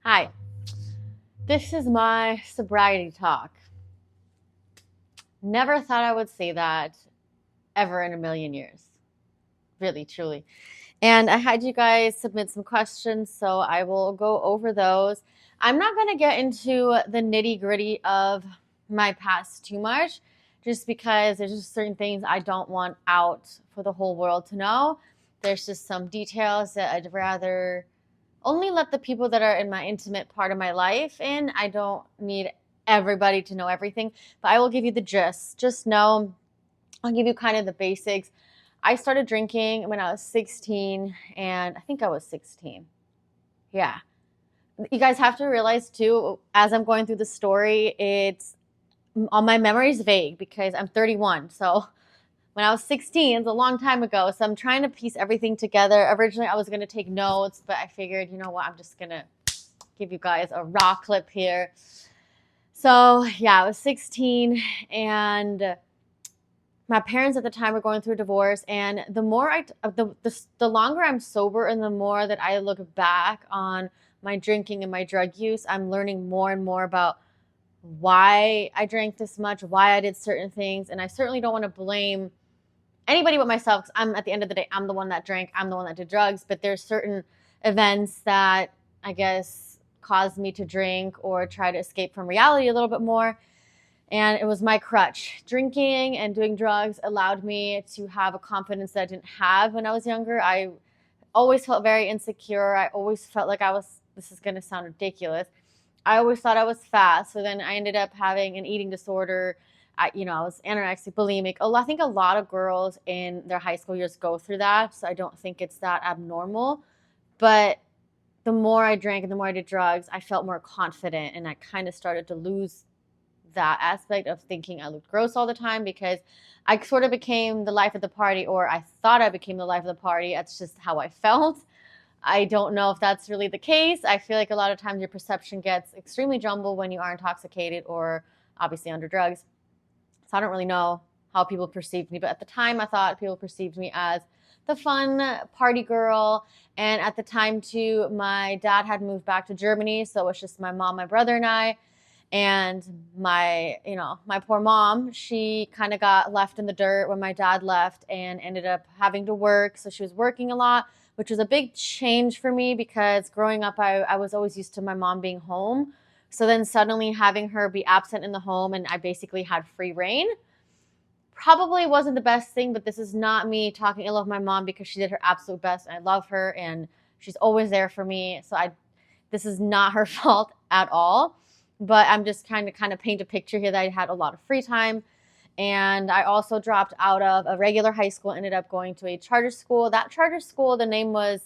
Hi, this is my sobriety talk. Never thought I would say that ever in a million years. Really, truly. And I had you guys submit some questions, so I will go over those. I'm not going to get into the nitty gritty of my past too much, just because there's just certain things I don't want out for the whole world to know. There's just some details that I'd rather only let the people that are in my intimate part of my life in. I don't need everybody to know everything, but I will give you the gist. Just know, I'll give you kind of the basics. I started drinking when I was 16, and I think I was 16. Yeah. You guys have to realize too, as I'm going through the story, it's all my memories vague because I'm 31. So when I was 16, it's a long time ago. So I'm trying to piece everything together. Originally, I was going to take notes, but I figured, you know what, I'm just going to give you guys a raw clip here. So yeah, I was 16, and my parents at the time were going through a divorce. And the more the longer I'm sober, and the more that I look back on my drinking and my drug use, I'm learning more and more about why I drank this much, why I did certain things. And I certainly don't want to blame anybody but myself, because I'm, at the end of the day, I'm the one that drank, I'm the one that did drugs. But there's certain events that I guess caused me to drink or try to escape from reality a little bit more. And it was my crutch. Drinking and doing drugs allowed me to have a confidence that I didn't have when I was younger. I always felt very insecure. I always felt like this is going to sound ridiculous, I always thought I was fat. So then I ended up having an eating disorder. I was anorexic, bulimic. I think a lot of girls in their high school years go through that. So I don't think it's that abnormal. But the more I drank and the more I did drugs, I felt more confident. And I kind of started to lose that aspect of thinking I looked gross all the time, because I sort of became the life of the party, or I thought I became the life of the party. That's just how I felt. I don't know if that's really the case. I feel like a lot of times your perception gets extremely jumbled when you are intoxicated or obviously under drugs. So I don't really know how people perceived me. But at the time, I thought people perceived me as the fun party girl. And at the time, too, my dad had moved back to Germany. So it was just my mom, my brother, and I. And my poor mom, she kind of got left in the dirt when my dad left and ended up having to work. So she was working a lot, which was a big change for me, because growing up, I was always used to my mom being home. So then suddenly having her be absent in the home and I basically had free reign probably wasn't the best thing. But this is not me talking ill of my mom, because she did her absolute best and I love her and she's always there for me. So this is not her fault at all. But I'm just kind of paint a picture here that I had a lot of free time. And I also dropped out of a regular high school, ended up going to a charter school. That charter school, the name was,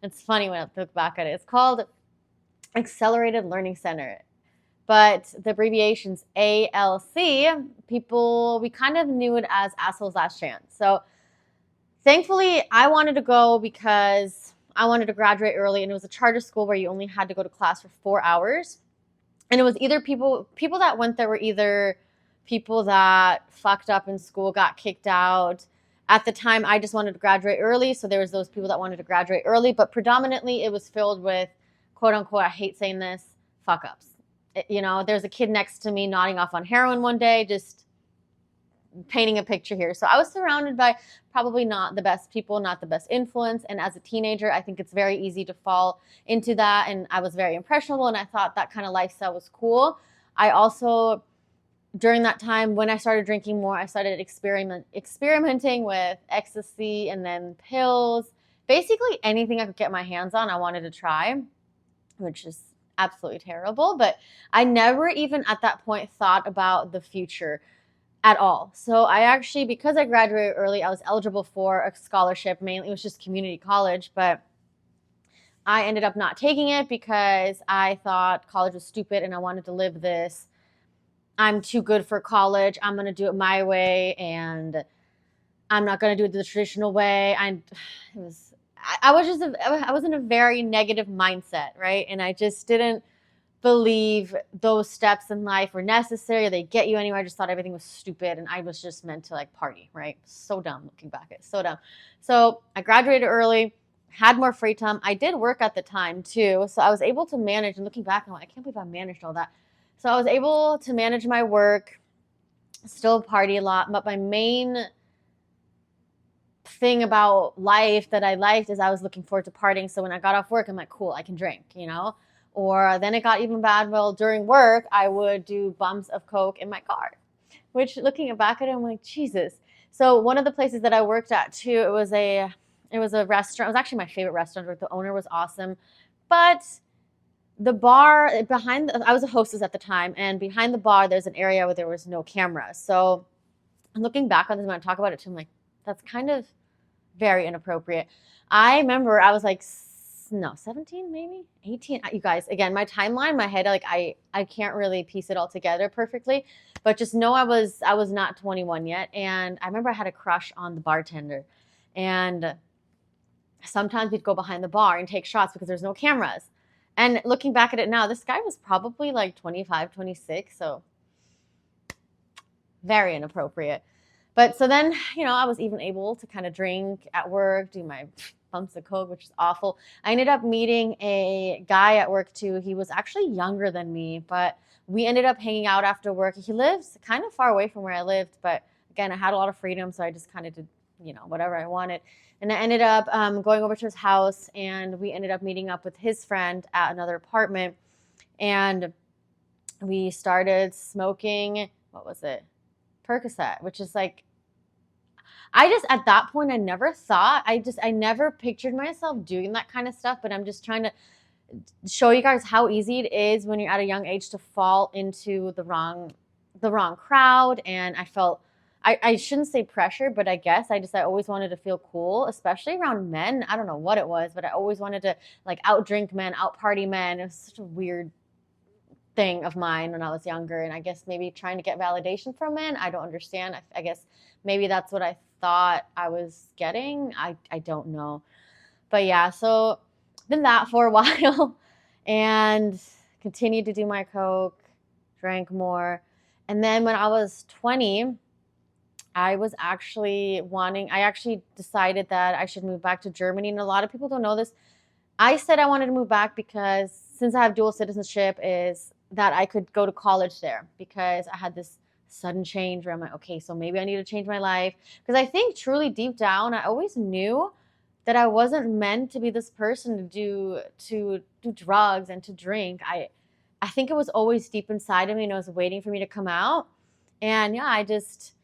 it's funny when I look back at it, it's called Accelerated Learning Center. But the abbreviation's ALC. We kind of knew it as Assholes Last Chance. So thankfully, I wanted to go because I wanted to graduate early. And it was a charter school where you only had to go to class for 4 hours. And it was either people that went there were either people that fucked up in school, got kicked out. At the time, I just wanted to graduate early, so there was those people that wanted to graduate early, but predominantly it was filled with, quote unquote, I hate saying this, fuck ups. There's a kid next to me nodding off on heroin one day, just painting a picture here. So I was surrounded by probably not the best people, not the best influence. And as a teenager, I think it's very easy to fall into that. And I was very impressionable, and I thought that kind of lifestyle was cool. I also, during that time, when I started drinking more, I started experimenting with ecstasy and then pills. Basically anything I could get my hands on, I wanted to try, which is absolutely terrible. But I never even at that point thought about the future at all. So I actually, because I graduated early, I was eligible for a scholarship. Mainly it was just community college, but I ended up not taking it because I thought college was stupid and I wanted to live this, I'm too good for college, I'm going to do it my way, and I'm not going to do it the traditional way. I was in a very negative mindset, right? And I just didn't believe those steps in life were necessary. They get you anywhere. I just thought everything was stupid and I was just meant to party, right? So dumb looking back at it. So dumb. So I graduated early. had more free time. I did work at the time too, so I was able to manage. And looking back, I'm like, I can't believe I managed all that. So I was able to manage my work, still party a lot, but my main thing about life that I liked is I was looking forward to partying. So when I got off work, I'm like, cool, I can drink, you know? Or then it got even bad. Well, during work, I would do bumps of coke in my car, which looking back at it, I'm like, Jesus. So one of the places that I worked at too, it was a restaurant. It was actually my favorite restaurant. The owner was awesome, but the bar I was a hostess at the time, and behind the bar, there's an area where there was no camera. So looking back on this, when I talk about it too, I'm like, that's kind of very inappropriate. I remember I was like, no, 17, maybe 18. You guys, again, my timeline, my head, like I can't really piece it all together perfectly, but just know I was not 21 yet, and I remember I had a crush on the bartender, and sometimes we'd go behind the bar and take shots because there's no cameras. And looking back at it now, this guy was probably like 25, 26, so very inappropriate. But so then, I was even able to kind of drink at work, do my bumps of coke, which is awful. I ended up meeting a guy at work too. He was actually younger than me, but we ended up hanging out after work. He lives kind of far away from where I lived, but again, I had a lot of freedom, so I just kind of did, whatever I wanted. And I ended up going over to his house, and we ended up meeting up with his friend at another apartment, and we started smoking. What was it? Percocet, which is like, I just, at that point, I never thought, I never pictured myself doing that kind of stuff, but I'm just trying to show you guys how easy it is when you're at a young age to fall into the wrong crowd. And I felt, I shouldn't say pressure, but I guess I always wanted to feel cool, especially around men. I don't know what it was, but I always wanted to like out drink men, out party men. It was such a weird thing of mine when I was younger, and I guess maybe trying to get validation from men. I don't understand. I guess maybe that's what I thought I was getting. I don't know. But yeah, so did that for a while and continued to do my coke, drank more. And then when I was 20, I actually decided that I should move back to Germany. And a lot of people don't know this. I said I wanted to move back because since I have dual citizenship, is that I could go to college there, because I had this sudden change where I'm like, okay, so maybe I need to change my life. Because I think truly deep down, I always knew that I wasn't meant to be this person to do drugs and to drink. I think it was always deep inside of me, and it was waiting for me to come out. And yeah, I just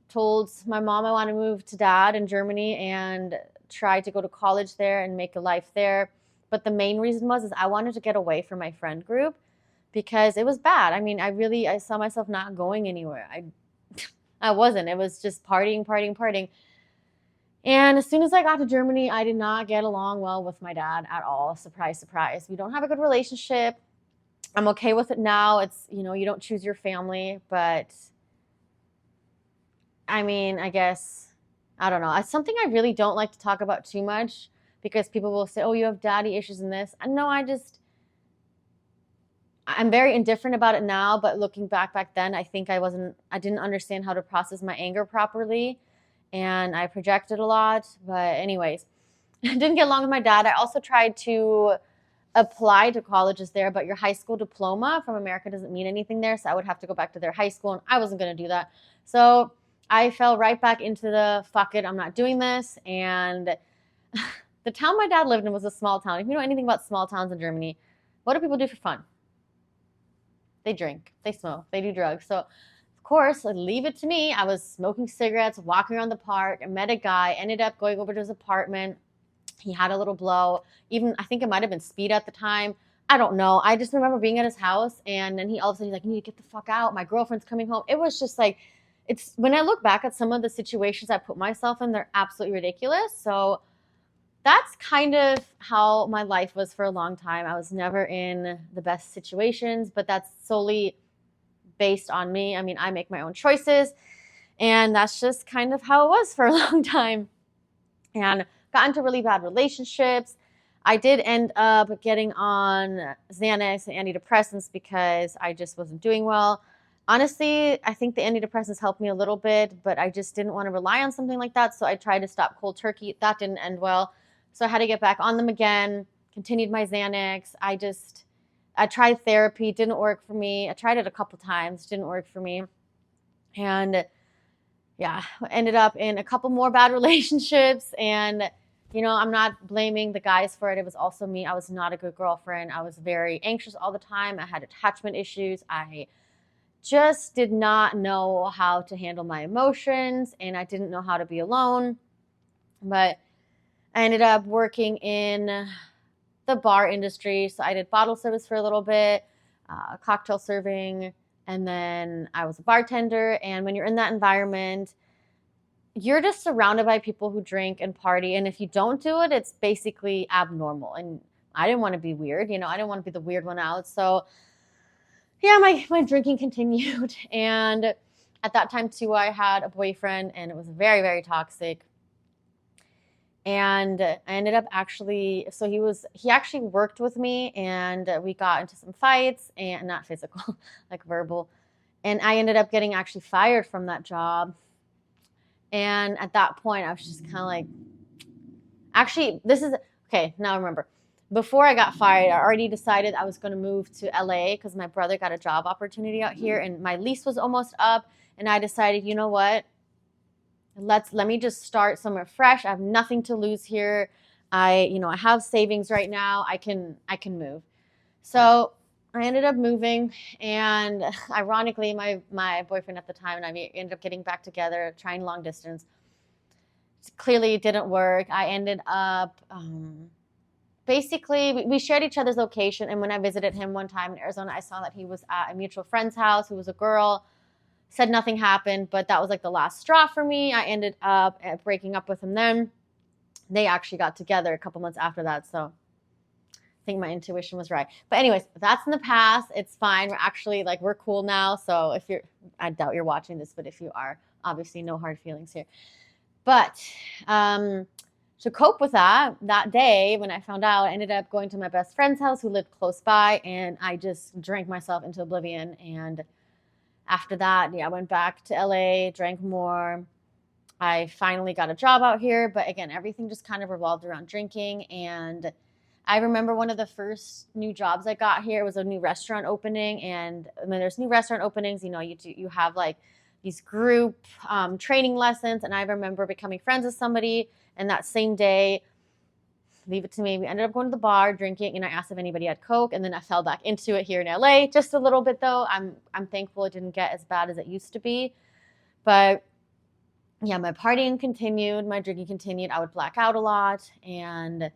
told my mom I want to move to dad in Germany and try to go to college there and make a life there. But the main reason is I wanted to get away from my friend group because it was bad. I mean, I saw myself not going anywhere. I wasn't. It was just partying, partying, partying. And as soon as I got to Germany, I did not get along well with my dad at all. Surprise, surprise. We don't have a good relationship. I'm okay with it now. It's, you don't choose your family, but I mean, I guess, I don't know. It's something I really don't like to talk about too much because people will say, oh, you have daddy issues in this. And no, I'm very indifferent about it now, but looking back then, I think I didn't understand how to process my anger properly, and I projected a lot. But anyways, I didn't get along with my dad. I also tried to apply to colleges there, but your high school diploma from America doesn't mean anything there, so I would have to go back to their high school, and I wasn't going to do that. So I fell right back into the fuck it, I'm not doing this. And the town my dad lived in was a small town. If you know anything about small towns in Germany, what do people do for fun? They drink, they smoke, they do drugs. So, of course, leave it to me. I was smoking cigarettes, walking around the park, and met a guy, ended up going over to his apartment. He had a little blow. Even, I think it might have been speed at the time. I don't know. I just remember being at his house, and then all of a sudden, he's like, you need to get the fuck out. My girlfriend's coming home. It was just like, when I look back at some of the situations I put myself in, they're absolutely ridiculous. So that's kind of how my life was for a long time. I was never in the best situations, but that's solely based on me. I mean, I make my own choices, and that's just kind of how it was for a long time. And got into really bad relationships. I did end up getting on Xanax and antidepressants because I just wasn't doing well. Honestly, I think the antidepressants helped me a little bit, but I just didn't want to rely on something like that. So I tried to stop cold turkey. That didn't end well. So I had to get back on them again, continued my Xanax. I tried therapy, didn't work for me. I tried it a couple times, didn't work for me. And yeah, ended up in a couple more bad relationships. And, I'm not blaming the guys for it. It was also me. I was not a good girlfriend. I was very anxious all the time. I had attachment issues. I just did not know how to handle my emotions, and I didn't know how to be alone. But I ended up working in the bar industry. So I did bottle service for a little bit, cocktail serving, and then I was a bartender. And when you're in that environment, you're just surrounded by people who drink and party. And if you don't do it, it's basically abnormal. And I didn't want to be weird. I didn't want to be the weird one out. So yeah, my drinking continued. And at that time too, I had a boyfriend, and it was very, very toxic. And I ended up so he actually worked with me, and we got into some fights, and not physical, like verbal. And I ended up getting actually fired from that job. And at that point, I was just kind of like, actually, okay, now I remember. Before I got fired, I already decided I was going to move to LA because my brother got a job opportunity out here, and my lease was almost up. And I decided, you know what? Let me just start somewhere fresh. I have nothing to lose here. I have savings right now. I can move. So I ended up moving, and ironically, my boyfriend at the time and I ended up getting back together, trying long distance. Clearly, it didn't work. I ended up basically, we shared each other's location, and when I visited him one time in Arizona, I saw that he was at a mutual friend's house who was a girl. Said nothing happened, but that was like the last straw for me. I ended up breaking up with him then. They actually got together a couple months after that, so I think my intuition was right. But anyways, that's in the past. It's fine. We're actually we're cool now. So I doubt you're watching this, but if you are, obviously no hard feelings here. But to cope with that day when I found out, I ended up going to my best friend's house who lived close by, and I just drank myself into oblivion. And after that, I went back to LA, drank more. I finally got a job out here, but again, everything just kind of revolved around drinking. And I remember one of the first new jobs I got here was a new restaurant opening. And when there's new restaurant openings, you have these group training lessons. And I remember becoming friends with somebody, and that same day, leave it to me, we ended up going to the bar, drinking, and I asked if anybody had Coke, and then I fell back into it here in LA, just a little bit though. I'm thankful it didn't get as bad as it used to be. But yeah, my partying continued, my drinking continued. I would black out a lot, and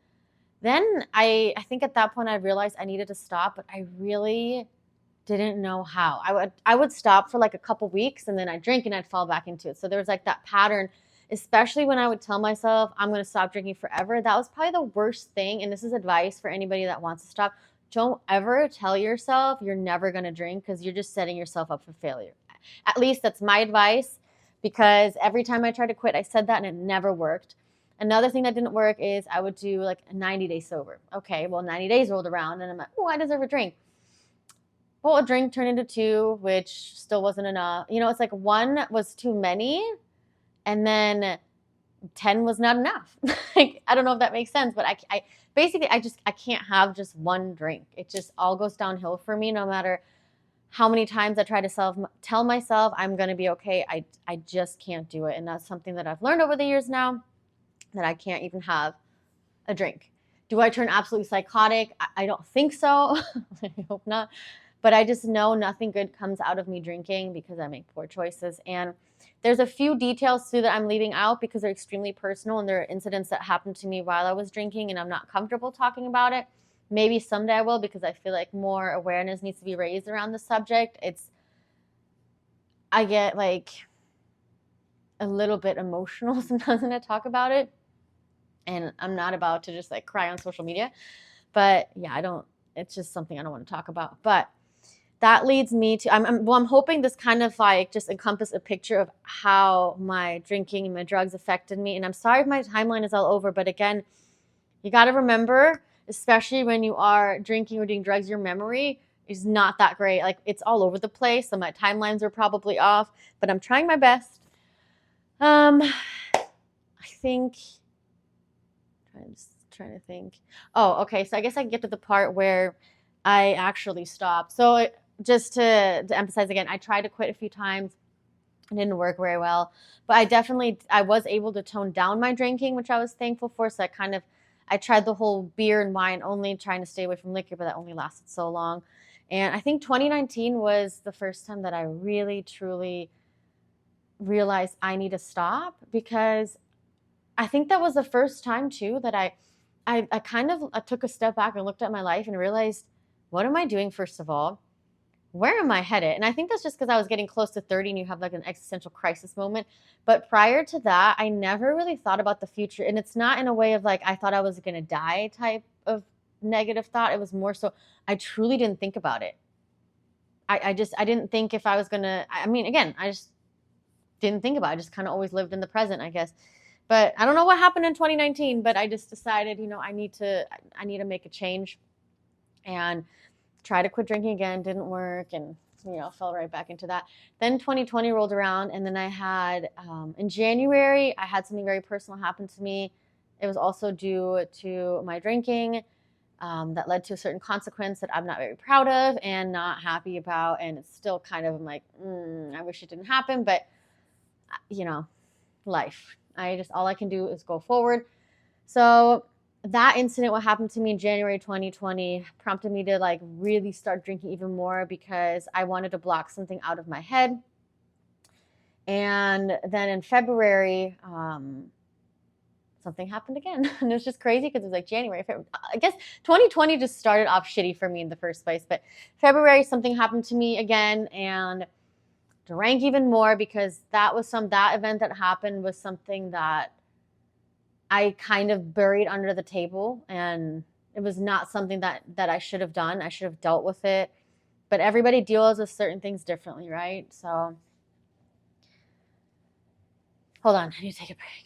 then I think at that point I realized I needed to stop, but I really didn't know how. I would stop for like a couple weeks, and then I'd drink and I'd fall back into it. So there was like that pattern, especially when I would tell myself I'm going to stop drinking forever. That was probably the worst thing. And this is advice for anybody that wants to stop. Don't ever tell yourself you're never going to drink, because you're just setting yourself up for failure. At least that's my advice, because every time I tried to quit, I said that and it never worked. Another thing that didn't work is I would do like a 90-day sober. Okay, well, 90 days rolled around and I'm like, oh, I deserve a drink. Well, a drink turned into 2, which still wasn't enough. It's like 1 was too many, and then 10 was not enough. I don't know if that makes sense, but I basically, I can't have just 1 drink. It just all goes downhill for me, no matter how many times I try to tell myself I'm going to be okay. I just can't do it. And that's something that I've learned over the years now, that I can't even have a drink. Do I turn absolutely psychotic? I don't think so. I hope not. But I just know nothing good comes out of me drinking, because I make poor choices. And there's a few details too that I'm leaving out because they're extremely personal, and there are incidents that happened to me while I was drinking, and I'm not comfortable talking about it. Maybe someday I will, because I feel like more awareness needs to be raised around the subject. I get like a little bit emotional sometimes when I talk about it, and I'm not about to just like cry on social media. But yeah, it's just something I don't want to talk about. But that leads me to, I'm hoping this kind of like just encompass a picture of how my drinking and my drugs affected me. And I'm sorry if my timeline is all over, but again, you got to remember, especially when you are drinking or doing drugs, your memory is not that great. Like, it's all over the place. So my timelines are probably off, but I'm trying my best. I think, trying to think. Oh, okay. So I guess I can get to the part where I actually stopped. So just to emphasize again, I tried to quit a few times. It didn't work very well, but I was able to tone down my drinking, which I was thankful for. So I tried the whole beer and wine only, trying to stay away from liquor, but that only lasted so long. And I think 2019 was the first time that I really truly realized I need to stop, because I think that was the first time too that I kind of took a step back and looked at my life and realized, what am I doing, first of all? Where am I headed? And I think that's just because I was getting close to 30 and you have like an existential crisis moment. But prior to that, I never really thought about the future. And it's not in a way of like, I thought I was going to die type of negative thought. It was more so, I truly didn't think about it. I didn't think if I was going to, I mean, again, I just didn't think about it. I just kind of always lived in the present, I guess. But I don't know what happened in 2019, but I just decided, I need to make a change and try to quit drinking again. Didn't work, and fell right back into that. Then 2020 rolled around, and then I had in January I had something very personal happen to me. It was also due to my drinking, that led to a certain consequence that I'm not very proud of and not happy about, and it's still kind of, I'm like, I wish it didn't happen, but life. All I can do is go forward. So that incident, what happened to me in January 2020, prompted me to like really start drinking even more, because I wanted to block something out of my head. And then in February, something happened again. And it was just crazy because it was like January, February. I guess 2020 just started off shitty for me in the first place. But February, something happened to me again, and drank even more, because that event that happened was something that I kind of buried under the table, and it was not something that I should have done. I should have dealt with it, but everybody deals with certain things differently, right? So hold on, I need to take a break.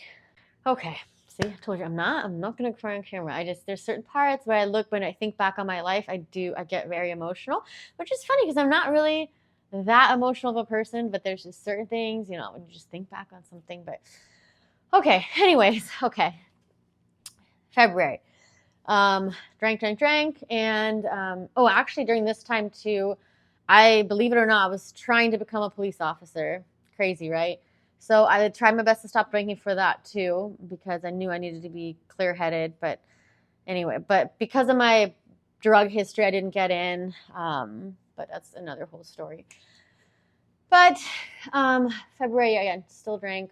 Okay, see, I told you I'm not gonna cry on camera. There's certain parts where when I think back on my life, I get very emotional, which is funny because I'm not really that emotional of a person, but there's just certain things, when you just think back on something. But okay, anyways, okay. February. Drank, and actually during this time too, I, believe it or not, was trying to become a police officer. Crazy, right? So I tried my best to stop drinking for that too, because I knew I needed to be clear-headed. But anyway, because of my drug history, I didn't get in. But that's another whole story. But February, again, still drank.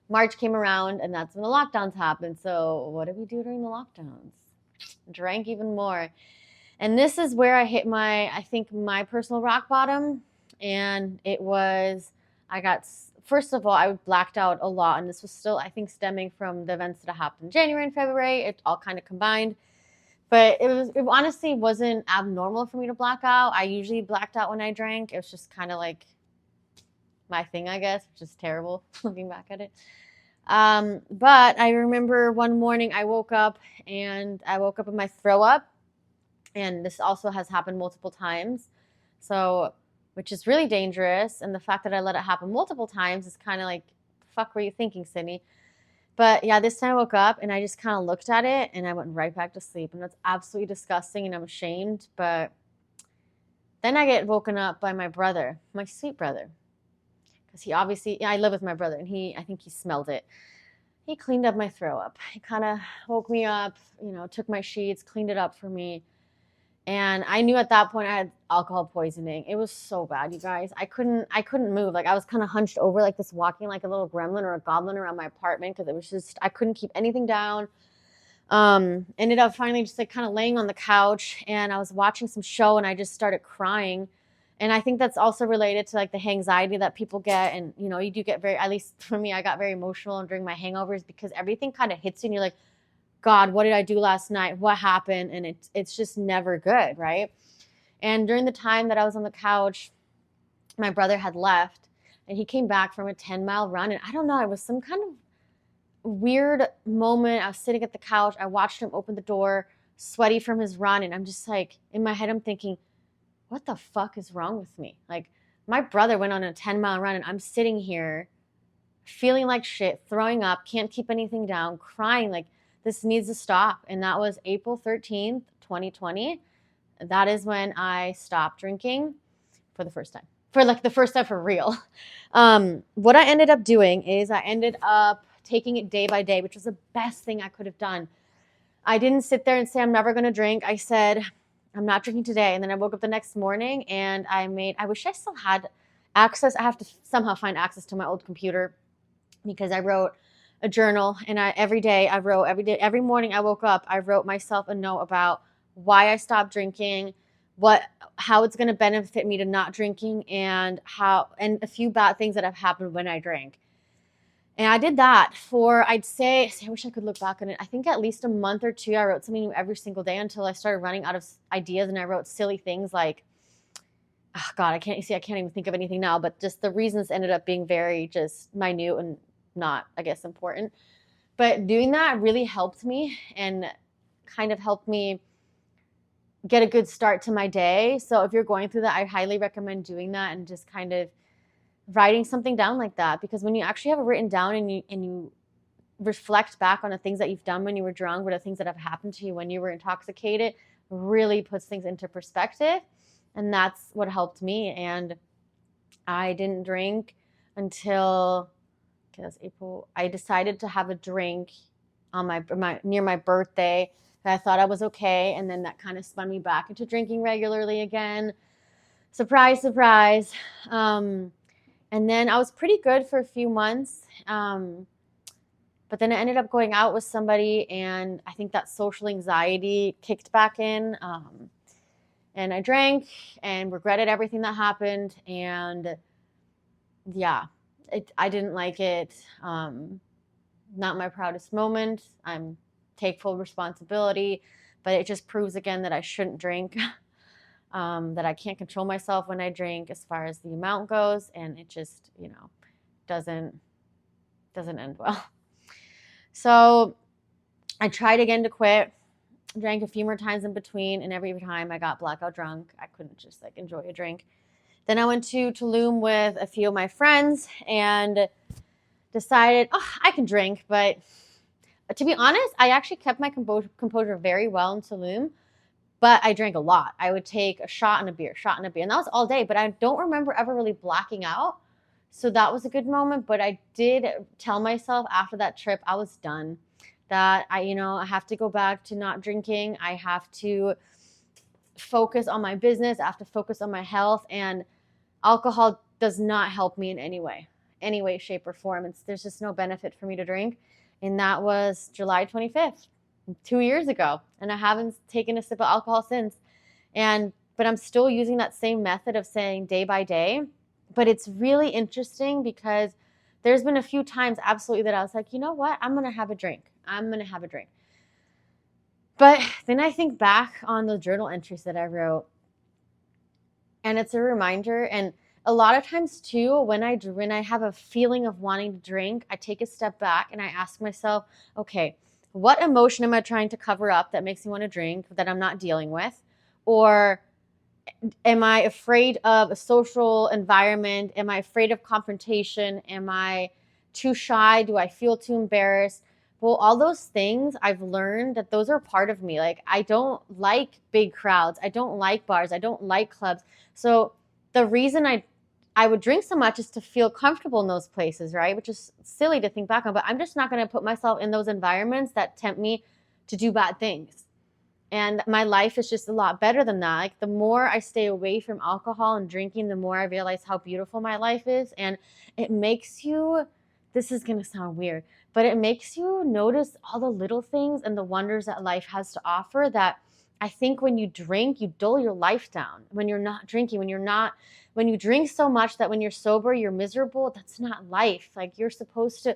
March came around, and that's when the lockdowns happened. So what did we do during the lockdowns? Drank even more. And this is where I hit I think my personal rock bottom. And it was, first of all, I blacked out a lot. And this was still, I think, stemming from the events that happened in January and February. It all kind of combined. But it honestly wasn't abnormal for me to black out. I usually blacked out when I drank. It was just kind of like my thing, I guess, which is terrible looking back at it. But I remember one morning I woke up with my throw up. And this also has happened multiple times. So, which is really dangerous. And the fact that I let it happen multiple times is kind of like, the fuck were you thinking, Sydney? But yeah, this time I woke up and I just kind of looked at it and I went right back to sleep. And that's absolutely disgusting and I'm ashamed. But then I get woken up by my brother, my sweet brother. Because I live with my brother, and I think he smelled it. He cleaned up my throw up. He kind of woke me up, took my sheets, cleaned it up for me. And I knew at that point I had alcohol poisoning. It was so bad, you guys. I couldn't move. Like I was kind of hunched over like this, walking like a little gremlin or a goblin around my apartment, because it was just, I couldn't keep anything down. Ended up finally just like kind of laying on the couch, and I was watching some show and I just started crying. And I think that's also related to like the anxiety that people get. And, you do get at least for me, I got very emotional during my hangovers, because everything kind of hits you and you're like, God, what did I do last night? What happened? And it's just never good, right? And during the time that I was on the couch, my brother had left and he came back from a 10-mile run. And I don't know, it was some kind of weird moment. I was sitting at the couch. I watched him open the door, sweaty from his run. And I'm just like, in my head, I'm thinking, what the fuck is wrong with me? Like, my brother went on a 10-mile run and I'm sitting here feeling like shit, throwing up, can't keep anything down, crying. Like, this needs to stop. And that was April 13th, 2020. That is when I stopped drinking for the first time. For like the first time for real. What I ended up doing is I ended up taking it day by day, which was the best thing I could have done. I didn't sit there and say, I'm never going to drink. I said, I'm not drinking today. And then I woke up the next morning and I wish I still had access. I have to somehow find access to my old computer because I wrote a journal and every morning I woke up, I wrote myself a note about why I stopped drinking, how it's going to benefit me to not drinking, and a few bad things that have happened when I drank. And I did that for, I wish I could look back on it. I think at least a month or two, I wrote something new every single day until I started running out of ideas. And I wrote silly things like, oh God, I can't even think of anything now, but just the reasons ended up being very just minute and not, I guess, important. But doing that really helped me and kind of helped me get a good start to my day. So if you're going through that, I highly recommend doing that and just kind of writing something down like that, because when you actually have it written down and you reflect back on the things that you've done when you were drunk or the things that have happened to you when you were intoxicated, really puts things into perspective. And that's what helped me. And I didn't drink until April. I decided to have a drink on near my birthday. And I thought I was okay, and then that kind of spun me back into drinking regularly again. Surprise, surprise. And then I was pretty good for a few months. But then I ended up going out with somebody, and I think that social anxiety kicked back in. And I drank and regretted everything that happened. And yeah, I didn't like it. Not my proudest moment. I'm take full responsibility, but it just proves again that I shouldn't drink. That I can't control myself when I drink as far as the amount goes, and it just, doesn't end well. So I tried again to quit, drank a few more times in between, and every time I got blackout drunk. I couldn't just enjoy a drink. Then I went to Tulum with a few of my friends and decided, I can drink, but to be honest, I actually kept my composure very well in Tulum. But I drank a lot. I would take a shot and a beer. And that was all day. But I don't remember ever really blacking out. So that was a good moment. But I did tell myself after that trip, I was done. That I have to go back to not drinking. I have to focus on my business. I have to focus on my health. And alcohol does not help me in any way, shape, or form. There's just no benefit for me to drink. And that was July 25th. 2 years ago, and I haven't taken a sip of alcohol since. But I'm still using that same method of saying day by day. But it's really interesting because there's been a few times absolutely that I was like, you know what? I'm going to have a drink. But then I think back on the journal entries that I wrote, and it's a reminder. And a lot of times too, when I have a feeling of wanting to drink, I take a step back and I ask myself, okay, what emotion am I trying to cover up that makes me want to drink that I'm not dealing with? Or am I afraid of a social environment? Am I afraid of confrontation? Am I too shy? Do I feel too embarrassed? Well, all those things I've learned that those are part of me. Like, I don't like big crowds. I don't like bars. I don't like clubs. So the reason I would drink so much is to feel comfortable in those places, right? Which is silly to think back on, but I'm just not going to put myself in those environments that tempt me to do bad things. And my life is just a lot better than that. Like, the more I stay away from alcohol and drinking, the more I realize how beautiful my life is. And it makes you, this is going to sound weird, but it makes you notice all the little things and the wonders that life has to offer, that I think when you drink, you dull your life down. When you're not drinking, when you drink so much that when you're sober, you're miserable, that's not life. Like, you're supposed to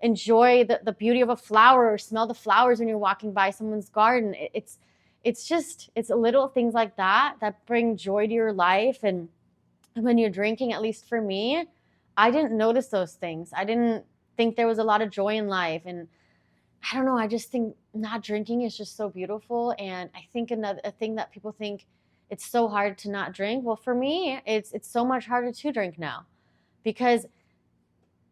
enjoy the beauty of a flower or smell the flowers when you're walking by someone's garden. It's little things like that bring joy to your life. And when you're drinking, at least for me, I didn't notice those things. I didn't think there was a lot of joy in life. And I don't know, I just think not drinking is just so beautiful. And I think a thing that people think it's so hard to not drink. Well, for me, it's so much harder to drink now, because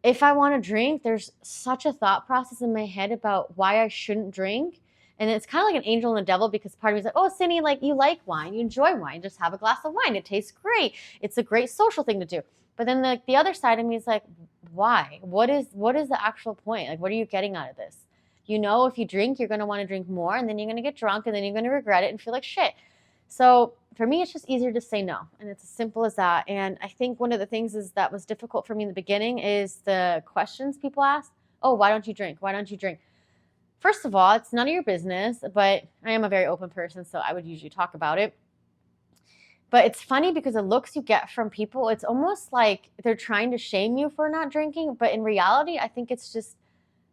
if I want to drink, there's such a thought process in my head about why I shouldn't drink. And it's kind of like an angel and a devil, because part of me is like, oh, Cindy, like, you like wine, you enjoy wine, just have a glass of wine. It tastes great. It's a great social thing to do. But then the other side of me is like, why? What is the actual point? Like, what are you getting out of this? If you drink, you're going to want to drink more, and then you're going to get drunk, and then you're going to regret it and feel like shit. So for me, it's just easier to say no. And it's as simple as that. And I think one of the things that was difficult for me in the beginning is the questions people ask. Oh, why don't you drink? Why don't you drink? First of all, it's none of your business, but I am a very open person, so I would usually talk about it. But it's funny because the looks you get from people, it's almost like they're trying to shame you for not drinking. But in reality, I think it's just,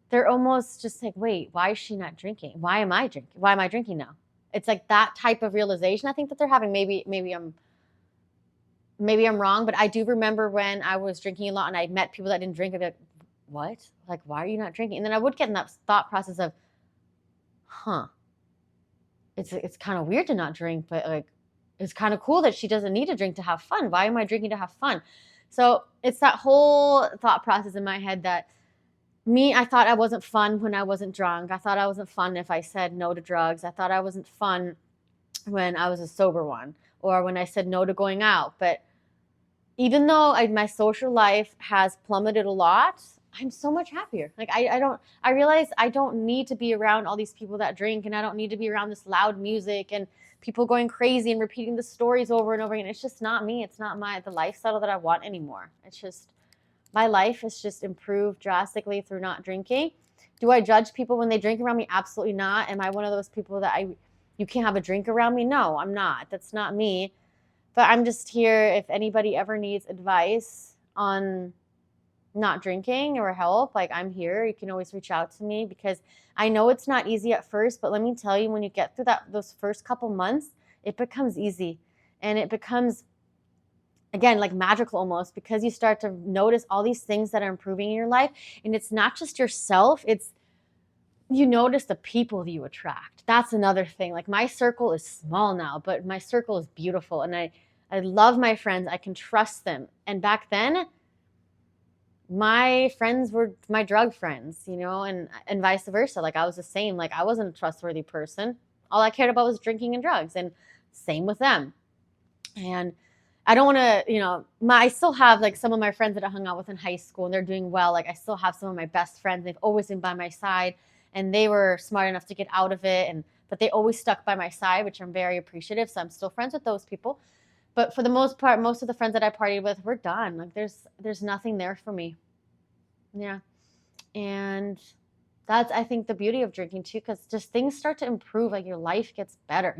they're almost just like, wait, why is she not drinking? Why am I drinking? Why am I drinking now? It's like that type of realization I think that they're having. Maybe I'm wrong, but I do remember when I was drinking a lot and I met people that didn't drink. I'd be like, what? Like, why are you not drinking? And then I would get in that thought process of, it's kind of weird to not drink, but like, it's kind of cool that she doesn't need to drink to have fun. Why am I drinking to have fun? So it's that whole thought process in my head that I thought I wasn't fun when I wasn't drunk. I thought I wasn't fun if I said no to drugs. I thought I wasn't fun when I was a sober one, or when I said no to going out. But even though my social life has plummeted a lot, I'm so much happier. Like, I realize I don't need to be around all these people that drink, and I don't need to be around this loud music and people going crazy and repeating the stories over and over again. It's just not me. It's not the lifestyle that I want anymore. It's just, my life has just improved drastically through not drinking. Do I judge people when they drink around me? Absolutely not. Am I one of those people that you can't have a drink around me? No, I'm not. That's not me. But I'm just here if anybody ever needs advice on not drinking or help, like, I'm here. You can always reach out to me, because I know it's not easy at first, but let me tell you, when you get through those first couple months, it becomes easy. And it becomes, again, like magical almost, because you start to notice all these things that are improving in your life. And it's not just yourself, it's, you notice the people you attract. That's another thing. Like, my circle is small now, but my circle is beautiful. And I love my friends. I can trust them. And back then, my friends were my drug friends, and vice versa. Like, I was the same. Like, I wasn't a trustworthy person. All I cared about was drinking and drugs, and same with them. And I don't want to, I still have like some of my friends that I hung out with in high school, and they're doing well. Like, I still have some of my best friends. They've always been by my side, and they were smart enough to get out of it. But they always stuck by my side, which I'm very appreciative. So I'm still friends with those people. But for the most part, most of the friends that I partied with, we're done. Like, there's nothing there for me. Yeah. And that's, I think, the beauty of drinking too, because just things start to improve. Like, your life gets better.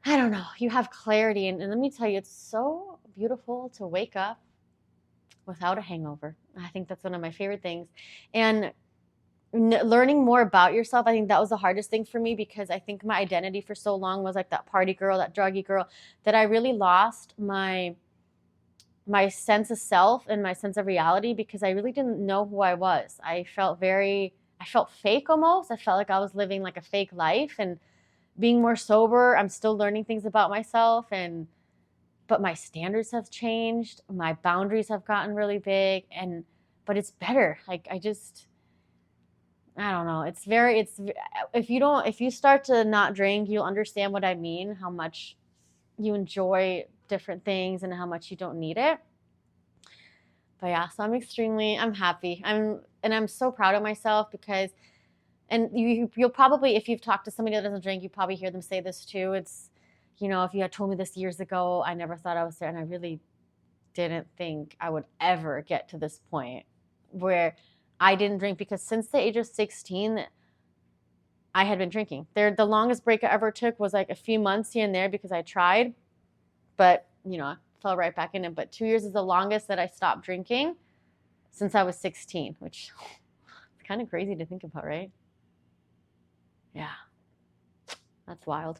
I don't know, you have clarity. And let me tell you, it's so beautiful to wake up without a hangover. I think that's one of my favorite things. And learning more about yourself, I think that was the hardest thing for me, because I think my identity for so long was like that party girl, that druggy girl, that I really lost my sense of self and my sense of reality, because I really didn't know who I was. I felt fake almost. I felt like I was living like a fake life. And being more sober, I'm still learning things about myself, but my standards have changed. My boundaries have gotten really big, but it's better. Like, I don't know. If you start to not drink, you'll understand what I mean, how much you enjoy different things and how much you don't need it. But yeah, so I'm happy. I'm so proud of myself, because, and you'll probably, if you've talked to somebody that doesn't drink, you probably hear them say this too. It's, if you had told me this years ago, I never thought I was there. And I really didn't think I would ever get to this point where I didn't drink, because since the age of 16, I had been drinking. The longest break I ever took was like a few months here and there, because I tried, but I fell right back in it. But 2 years is the longest that I stopped drinking since I was 16, which is kind of crazy to think about, right? Yeah, that's wild.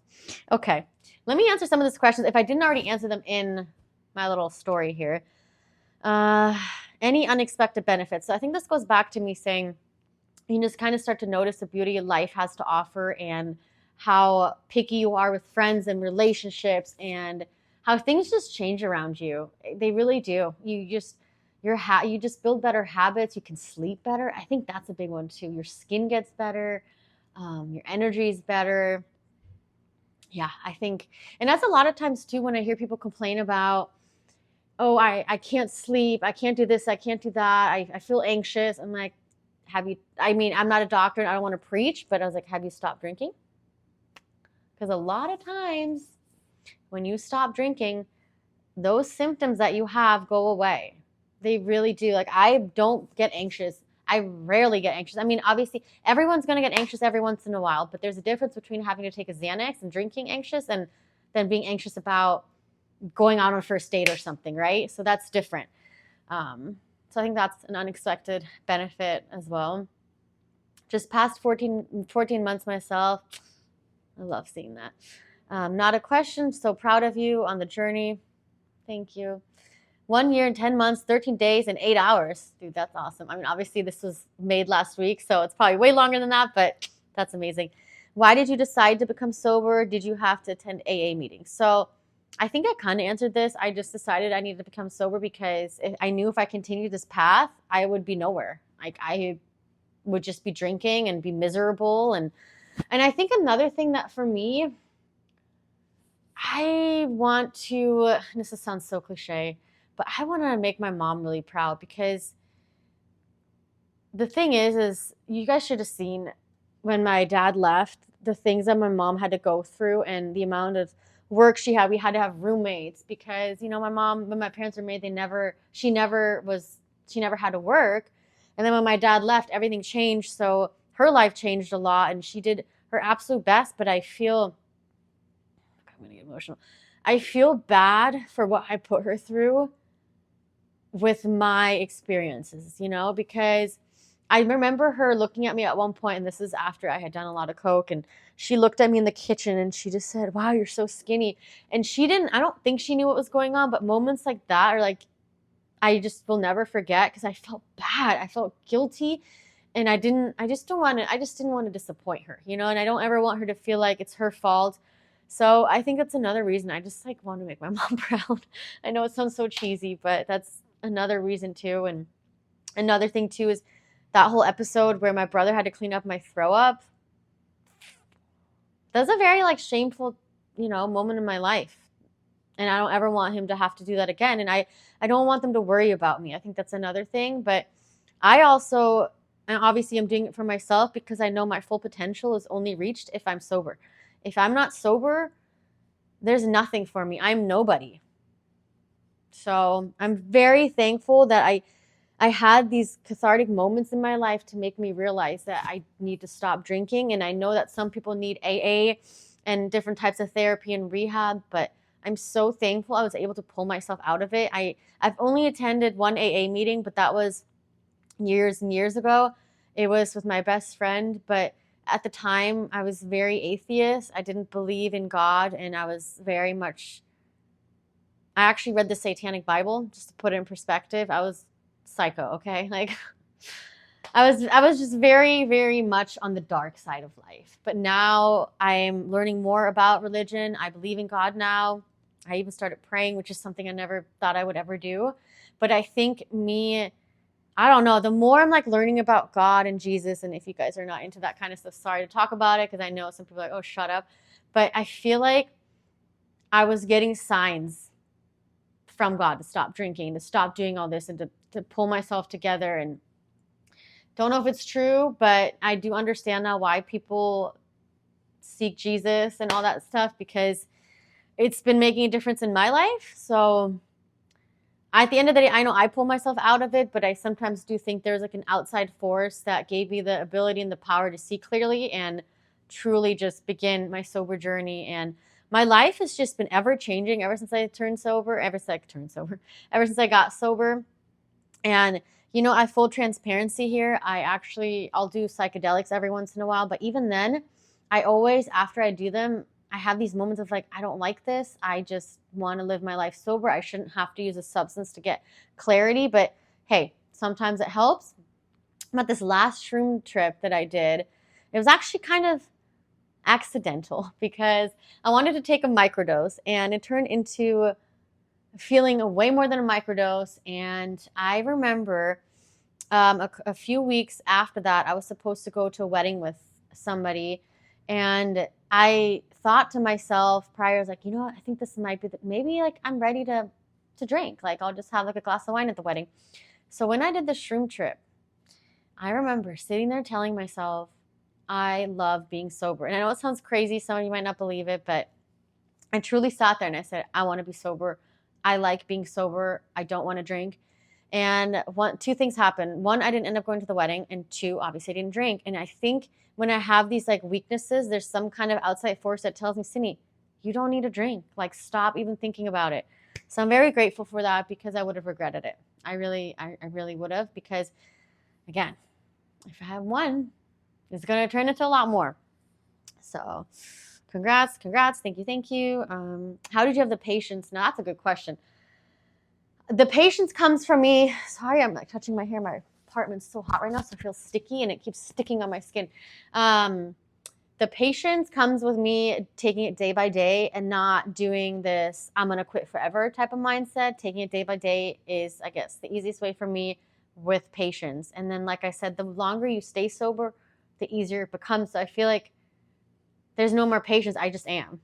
Okay, let me answer some of these questions if I didn't already answer them in my little story here. Any unexpected benefits? So I think this goes back to me saying, you just kind of start to notice the beauty life has to offer, and how picky you are with friends and relationships, and how things just change around you. They really do. you just build better habits. You can sleep better. I think that's a big one too. Your skin gets better. Your energy is better. Yeah, I think, and that's a lot of times too when I hear people complain about, oh, I can't sleep, I can't do this, I can't do that, I feel anxious. I'm like, I mean, I'm not a doctor and I don't want to preach, but I was like, have you stopped drinking? Because a lot of times when you stop drinking, those symptoms that you have go away. They really do. Like, I don't get anxious. I rarely get anxious. I mean, obviously, everyone's going to get anxious every once in a while, but there's a difference between having to take a Xanax and drinking anxious and then being anxious about going out on a first date or something, right? So that's different. So I think that's an unexpected benefit as well. Just past 14 months myself. I love seeing that. Not a question. So proud of you on the journey. Thank you. 1 year and 10 months, 13 days, and 8 hours. Dude, that's awesome. I mean, obviously, this was made last week, so it's probably way longer than that, but that's amazing. Why did you decide to become sober? Did you have to attend AA meetings? So I think I kind of answered this. I just decided I needed to become sober because I knew if I continued this path, I would be nowhere. Like, I would just be drinking and be miserable. And I think another thing that for me, I want to, this sounds so cliche, but I want to make my mom really proud because the thing is you guys should have seen when my dad left, the things that my mom had to go through and the amount of work she had. We had to have roommates because, my mom, when my parents were married, she never had to work. And then when my dad left, everything changed. So her life changed a lot and she did her absolute best. But I'm going to get emotional. I feel bad for what I put her through with my experiences, because I remember her looking at me at one point, and this is after I had done a lot of coke, and she looked at me in the kitchen and she just said, "Wow, you're so skinny." And I don't think she knew what was going on, but moments like that are like, I just will never forget because I felt bad. I felt guilty. And I just didn't want to disappoint her, and I don't ever want her to feel like it's her fault. So I think that's another reason I just like want to make my mom proud. I know it sounds so cheesy, but that's another reason too. And another thing too is that whole episode where my brother had to clean up my throw up. That's a very like shameful, moment in my life. And I don't ever want him to have to do that again. And I don't want them to worry about me. I think that's another thing. But and obviously I'm doing it for myself because I know my full potential is only reached if I'm sober. If I'm not sober, there's nothing for me. I'm nobody. So I'm very thankful that I had these cathartic moments in my life to make me realize that I need to stop drinking. And I know that some people need AA and different types of therapy and rehab, but I'm so thankful I was able to pull myself out of it. I've only attended one AA meeting, but that was years and years ago. It was with my best friend, but at the time I was very atheist. I didn't believe in God, and I actually read the Satanic Bible just to put it in perspective. I was psycho, okay? Like I was just very, very much on the dark side of life. But now I'm learning more about religion. I believe in God now. I even started praying, which is something I never thought I would ever do. But I think I don't know, the more I'm like learning about God and Jesus, and if you guys are not into that kind of stuff, sorry to talk about it because I know some people are like, oh, shut up. But I feel like I was getting signs from God to stop drinking, to stop doing all this, and to pull myself together. And don't know if it's true, but I do understand now why people seek Jesus and all that stuff because it's been making a difference in my life. So at the end of the day, I know I pull myself out of it, but I sometimes do think there's like an outside force that gave me the ability and the power to see clearly and truly just begin my sober journey. And my life has just been ever changing ever since I got sober. And I full transparency here. I'll do psychedelics every once in a while, but even then, I always, after I do them, I have these moments of like, I don't like this. I just want to live my life sober. I shouldn't have to use a substance to get clarity, but hey, sometimes it helps. But this last shroom trip that I did, it was actually kind of accidental because I wanted to take a microdose and it turned into feeling way more than a microdose. And I remember a few weeks after that, I was supposed to go to a wedding with somebody. And I thought to myself prior, I was like, you know what? I think this might be, maybe like I'm ready to drink. Like I'll just have like a glass of wine at the wedding. So when I did the shroom trip, I remember sitting there telling myself, I love being sober. And I know it sounds crazy. Some of you might not believe it, but I truly sat there and I said, I want to be sober. I like being sober. I don't want to drink. And two things happened. One, I didn't end up going to the wedding. And two, obviously I didn't drink. And I think when I have these like weaknesses, there's some kind of outside force that tells me, Sydney, you don't need a drink. Like stop even thinking about it. So I'm very grateful for that because I would have regretted it. I really would have, because again, if I have one, it's going to turn into a lot more. So congrats. Thank you. How did you have the patience? Now that's a good question. The patience comes from me. Sorry, I'm like touching my hair. My apartment's so hot right now, so it feels sticky and it keeps sticking on my skin. The patience comes with me taking it day by day and not doing this I'm going to quit forever type of mindset. Taking it day by day is, I guess, the easiest way for me with patience. And then, like I said, the longer you stay sober, the easier it becomes. So I feel like there's no more patience. I just am.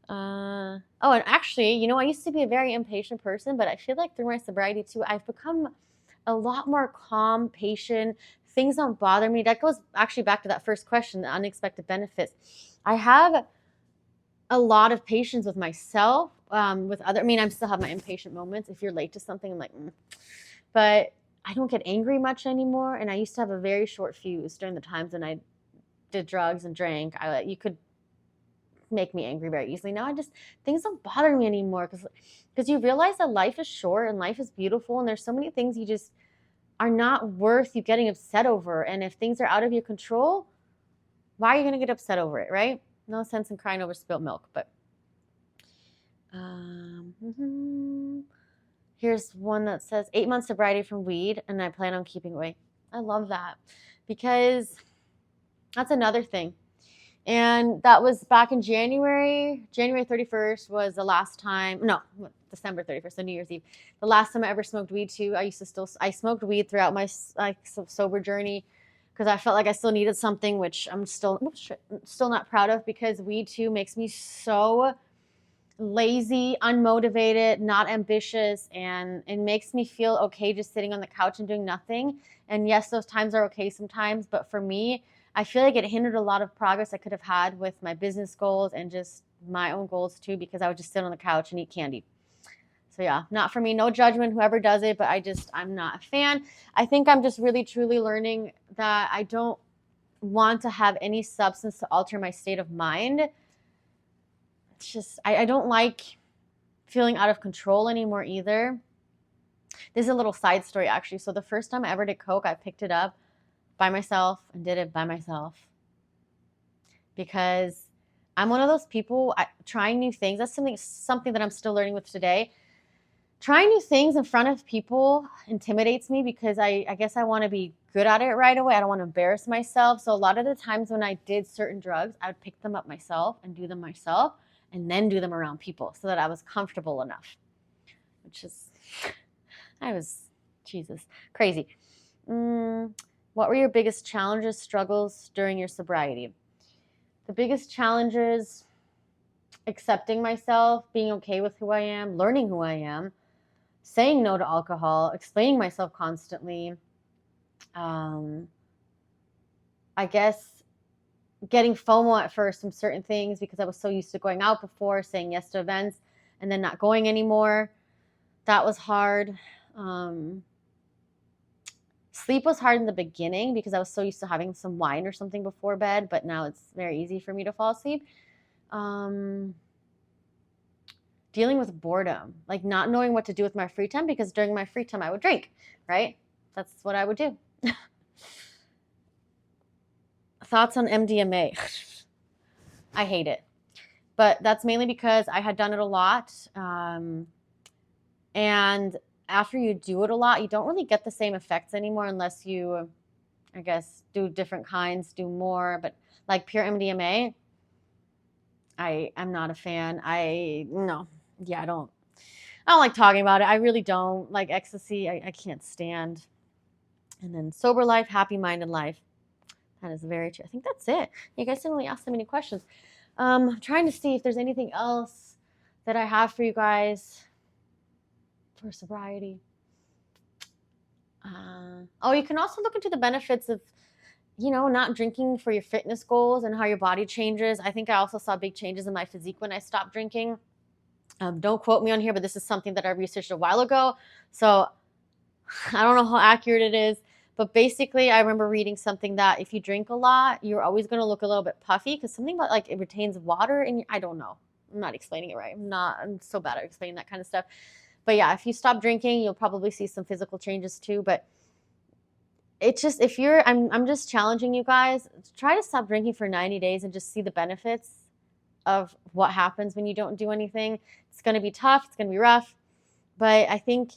Oh, and actually, you know, I used to be a very impatient person, but I feel like through my sobriety too, I've become a lot more calm, patient. Things don't bother me. That goes actually back to that first question, the unexpected benefits. I have a lot of patience with myself, with other, I mean, I still have my impatient moments. If you're late to something, I'm like, but I don't get angry much anymore. And I used to have a very short fuse during the times when I did drugs and drank. You could make me angry very easily. Now things don't bother me anymore because you realize that life is short and life is beautiful and there's so many things you just are not worth you getting upset over. And if things are out of your control, why are you going to get upset over it, right? No sense in crying over spilled milk. But here's one that says 8 months sobriety from weed and I plan on keeping away. I love that because that's another thing. And that was back in January. January 31st was the last time. No, December 31st, so New Year's Eve. The last time I ever smoked weed too. I smoked weed throughout my sober journey because I felt like I still needed something, which I'm still not proud of, because weed too makes me so lazy, unmotivated, not ambitious, and it makes me feel okay just sitting on the couch and doing nothing. And yes, those times are okay sometimes, but for me, I feel like it hindered a lot of progress I could have had with my business goals and just my own goals too, because I would just sit on the couch and eat candy. So yeah, not for me. No judgment, whoever does it, but I'm not a fan. I think I'm just really, truly learning that I don't want to have any substance to alter my state of mind. It's just, I don't like feeling out of control anymore either. This is a little side story actually. So the first time I ever did coke, I picked it up by myself and did it by myself because I'm one of those people trying new things. That's something that I'm still learning with today. Trying new things in front of people intimidates me because I guess I want to be good at it right away. I don't want to embarrass myself. So a lot of the times when I did certain drugs, I would pick them up myself and do them myself and then do them around people so that I was comfortable enough, which is, Jesus, crazy. What were your biggest challenges, struggles during your sobriety? The biggest challenges, accepting myself, being okay with who I am, learning who I am, saying no to alcohol, explaining myself constantly. I guess getting FOMO at first from certain things because I was so used to going out before, saying yes to events, and then not going anymore. That was hard. Sleep was hard in the beginning because I was so used to having some wine or something before bed, but now it's very easy for me to fall asleep. Dealing with boredom, like not knowing what to do with my free time, because during my free time I would drink, right? That's what I would do. Thoughts on MDMA? I hate it. But that's mainly because I had done it a lot. And after you do it a lot, you don't really get the same effects anymore unless you, I guess, do different kinds, do more. But like pure MDMA, I'm not a fan. I don't. I don't like talking about it. I really don't. Like ecstasy, I can't stand. And then sober life, happy mind, and life. That is very true. I think that's it. You guys didn't really ask so many questions. I'm trying to see if there's anything else that I have for you guys for sobriety. Oh, you can also look into the benefits of, not drinking for your fitness goals and how your body changes. I think I also saw big changes in my physique when I stopped drinking. Don't quote me on here, but this is something that I researched a while ago. So I don't know how accurate it is, but basically I remember reading something that if you drink a lot, you're always going to look a little bit puffy because something about like it retains water in I don't know. I'm not explaining it right. I'm so bad at explaining that kind of stuff. But yeah, if you stop drinking, you'll probably see some physical changes too. But it's just I'm just challenging you guys. Try to stop drinking for 90 days and just see the benefits of what happens when you don't do anything. It's going to be tough. It's going to be rough. But I think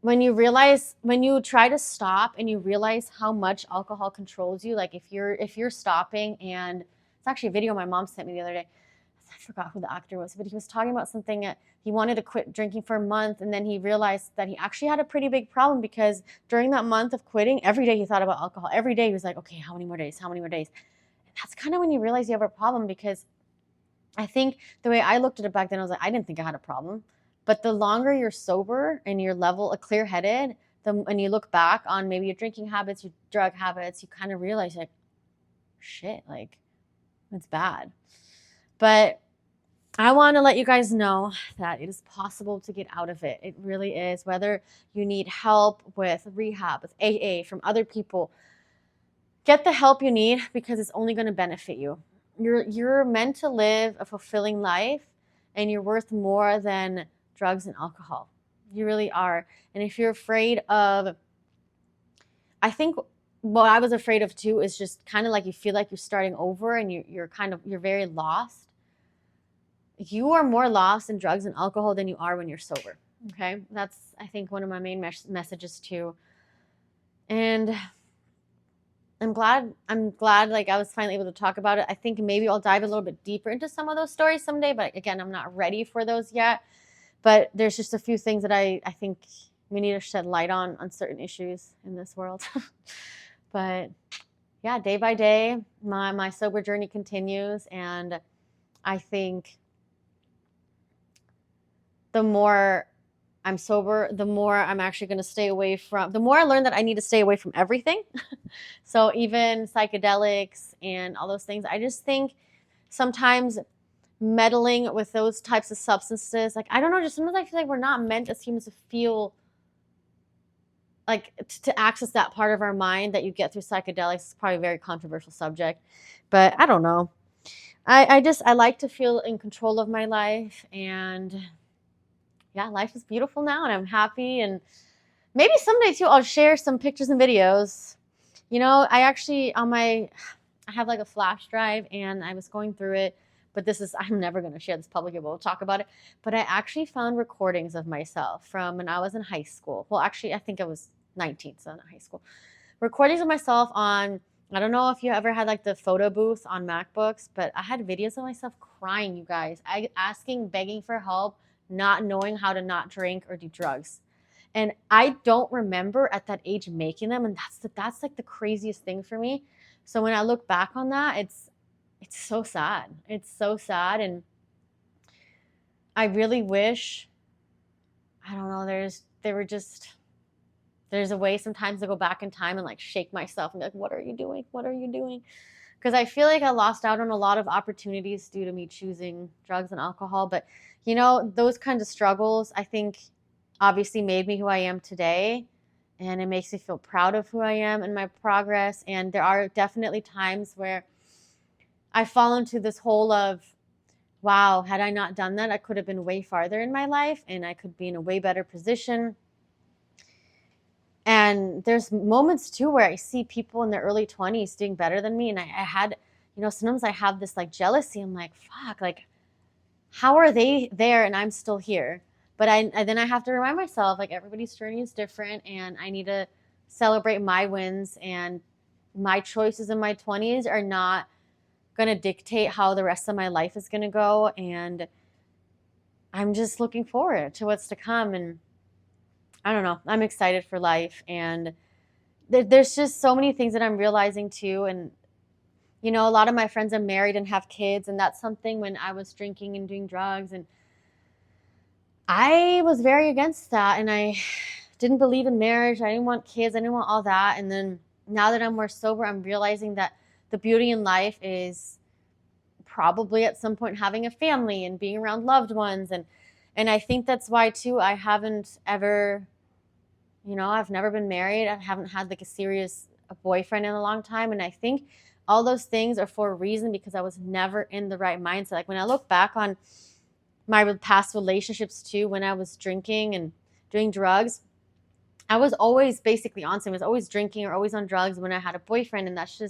when you try to stop and you realize how much alcohol controls you, like if you're stopping, and it's actually a video my mom sent me the other day. I forgot who the actor was, but he was talking about something. He wanted to quit drinking for a month, and then he realized that he actually had a pretty big problem because during that month of quitting, every day he thought about alcohol. Every day he was like, okay, how many more days? How many more days? And that's kind of when you realize you have a problem, because I think the way I looked at it back then, I was like, I didn't think I had a problem. But the longer you're sober and you're clear-headed, and you look back on maybe your drinking habits, your drug habits, you kind of realize like, shit, like it's bad. But I want to let you guys know that it is possible to get out of it. It really is. Whether you need help with rehab, with AA, from other people, get the help you need because it's only going to benefit you. You're meant to live a fulfilling life, and you're worth more than drugs and alcohol. You really are. And if you're afraid of, I think what I was afraid of too is just kind of like you feel like you're starting over and you're very lost. You are more lost in drugs and alcohol than you are when you're sober. Okay? That's, I think, one of my main messages too. And I'm glad like I was finally able to talk about it. I think maybe I'll dive a little bit deeper into some of those stories someday, but again, I'm not ready for those yet. But there's just a few things that I think we need to shed light on certain issues in this world. But yeah, day by day, my sober journey continues, and I think the more I'm sober, the more I'm actually going to stay away from, the more I learn that I need to stay away from everything. So even psychedelics and all those things, I just think sometimes meddling with those types of substances, like, I don't know, just sometimes I feel like we're not meant as humans to feel like to access that part of our mind that you get through psychedelics. It's probably a very controversial subject, but I don't know. I like to feel in control of my life, and yeah, life is beautiful now, and I'm happy. And maybe someday too, I'll share some pictures and videos. I actually I have like a flash drive, and I was going through it, but I'm never going to share this publicly, but we'll talk about it. But I actually found recordings of myself from when I was in high school. Well, actually, I think I was 19, so not high school. Recordings of myself on, I don't know if you ever had like the photo booth on MacBooks, but I had videos of myself crying, you guys, asking, begging for help, not knowing how to not drink or do drugs. And I don't remember at that age making them, and that's like the craziest thing for me. So when I look back on that, it's so sad. It's so sad, and I really wish, I don't know, there's a way sometimes to go back in time and like shake myself and be like, what are you doing? What are you doing? Because I feel like I lost out on a lot of opportunities due to me choosing drugs and alcohol. But those kinds of struggles, I think, obviously made me who I am today, and it makes me feel proud of who I am and my progress. And there are definitely times where I fall into this hole of, wow, had I not done that, I could have been way farther in my life, and I could be in a way better position. And there's moments too where I see people in their early 20s doing better than me, and I had, sometimes I have this like jealousy. I'm like, fuck, like, how are they there and I'm still here? But then I have to remind myself, like, everybody's journey is different, and I need to celebrate my wins, and my choices in my 20s are not going to dictate how the rest of my life is going to go. And I'm just looking forward to what's to come. And I don't know, I'm excited for life. And there's just so many things that I'm realizing too. And, you know, a lot of my friends are married and have kids. And that's something when I was drinking and doing drugs. And I was very against that. And I didn't believe in marriage. I didn't want kids. I didn't want all that. And then now that I'm more sober, I'm realizing that the beauty in life is probably at some point having a family and being around loved ones. And I think that's why too, I haven't ever, you know, I've never been married. I haven't had like a serious boyfriend in a long time. And I think all those things are for a reason, because I was never in the right mindset. Like when I look back on my past relationships too, when I was drinking and doing drugs, I was always basically on something. I was always drinking or always on drugs when I had a boyfriend. And that's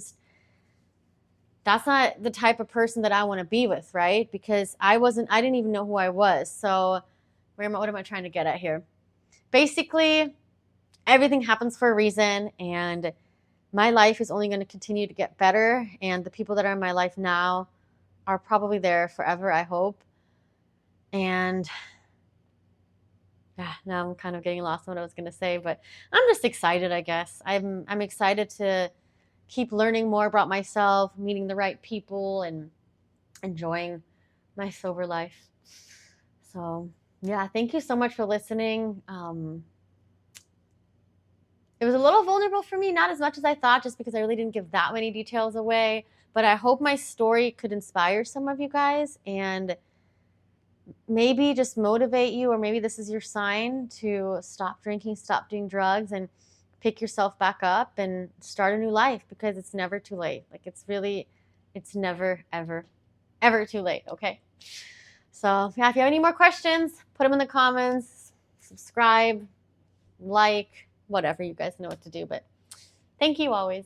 not the type of person that I want to be with, right? Because I didn't even know who I was. So what am I trying to get at here? Basically, everything happens for a reason, and my life is only going to continue to get better. And the people that are in my life now are probably there forever, I hope. And yeah, now I'm kind of getting lost on what I was going to say, but I'm just excited, I guess. I'm excited to keep learning more about myself, meeting the right people, and enjoying my sober life. So yeah, thank you so much for listening. It was a little vulnerable for me, not as much as I thought, just because I really didn't give that many details away. But I hope my story could inspire some of you guys and maybe just motivate you, or maybe this is your sign to stop drinking, stop doing drugs, and pick yourself back up and start a new life, because it's never too late. Like it's never, ever, ever too late, okay? So yeah, if you have any more questions, put them in the comments, subscribe, like, whatever, you guys know what to do. But thank you always.